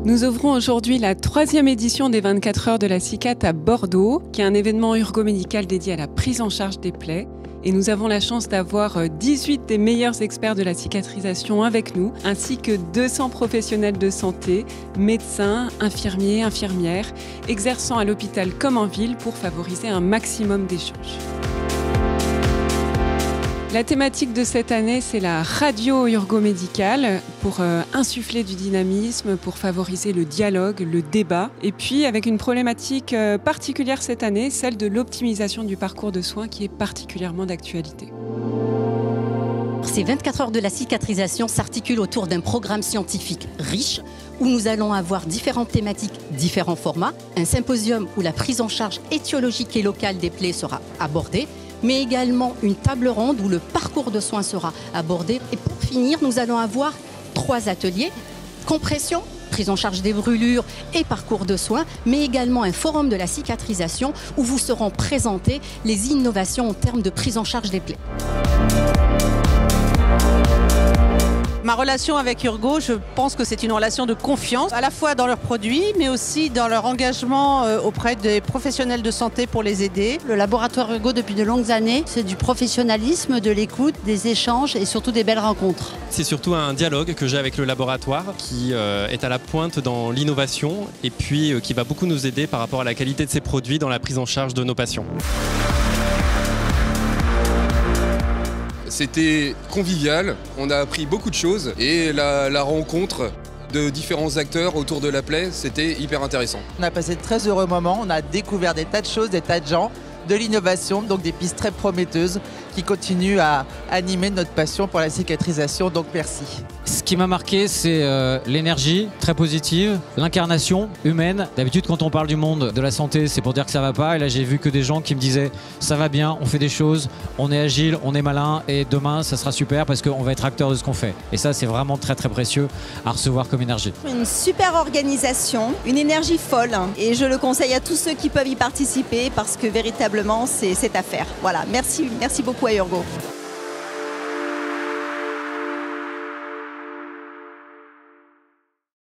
Nous ouvrons aujourd'hui la 3e édition des 24 heures de la CICAT à Bordeaux, qui est un événement urgomédical dédié à la prise en charge des plaies. Et nous avons la chance d'avoir 18 des meilleurs experts de la cicatrisation avec nous, ainsi que 200 professionnels de santé, médecins, infirmiers, infirmières, exerçant à l'hôpital comme en ville pour favoriser un maximum d'échanges. La thématique de cette année, c'est la radio urgomédicale pour insuffler du dynamisme, pour favoriser le dialogue, le débat. Et puis avec une problématique particulière cette année, celle de l'optimisation du parcours de soins qui est particulièrement d'actualité. Ces 24 heures de la cicatrisation s'articulent autour d'un programme scientifique riche où nous allons avoir différentes thématiques, différents formats. Un symposium où la prise en charge étiologique et locale des plaies sera abordée, mais également une table ronde où le parcours de soins sera abordé. Et pour finir, nous allons avoir 3 ateliers, compression, prise en charge des brûlures et parcours de soins, mais également un forum de la cicatrisation où vous seront présentées les innovations en termes de prise en charge des plaies. Ma relation avec Urgo, je pense que c'est une relation de confiance, à la fois dans leurs produits, mais aussi dans leur engagement auprès des professionnels de santé pour les aider. Le laboratoire Urgo, depuis de longues années, c'est du professionnalisme, de l'écoute, des échanges et surtout des belles rencontres. C'est surtout un dialogue que j'ai avec le laboratoire qui est à la pointe dans l'innovation et puis qui va beaucoup nous aider par rapport à la qualité de ses produits dans la prise en charge de nos patients. C'était convivial, on a appris beaucoup de choses et la rencontre de différents acteurs autour de la plaie, c'était hyper intéressant. On a passé de très heureux moments, on a découvert des tas de choses, des tas de gens, de l'innovation, donc des pistes très prometteuses qui continuent à animer notre passion pour la cicatrisation, donc merci. Ce qui m'a marqué, c'est l'énergie très positive, l'incarnation humaine. D'habitude, quand on parle du monde de la santé, c'est pour dire que ça va pas. Et là, j'ai vu que des gens qui me disaient ça va bien, on fait des choses, on est agile, on est malin et demain, ça sera super parce qu'on va être acteur de ce qu'on fait. Et ça, c'est vraiment très très précieux à recevoir comme énergie. Une super organisation, une énergie folle et je le conseille à tous ceux qui peuvent y participer parce que véritablement, c'est à faire. Voilà, merci beaucoup à Urgo.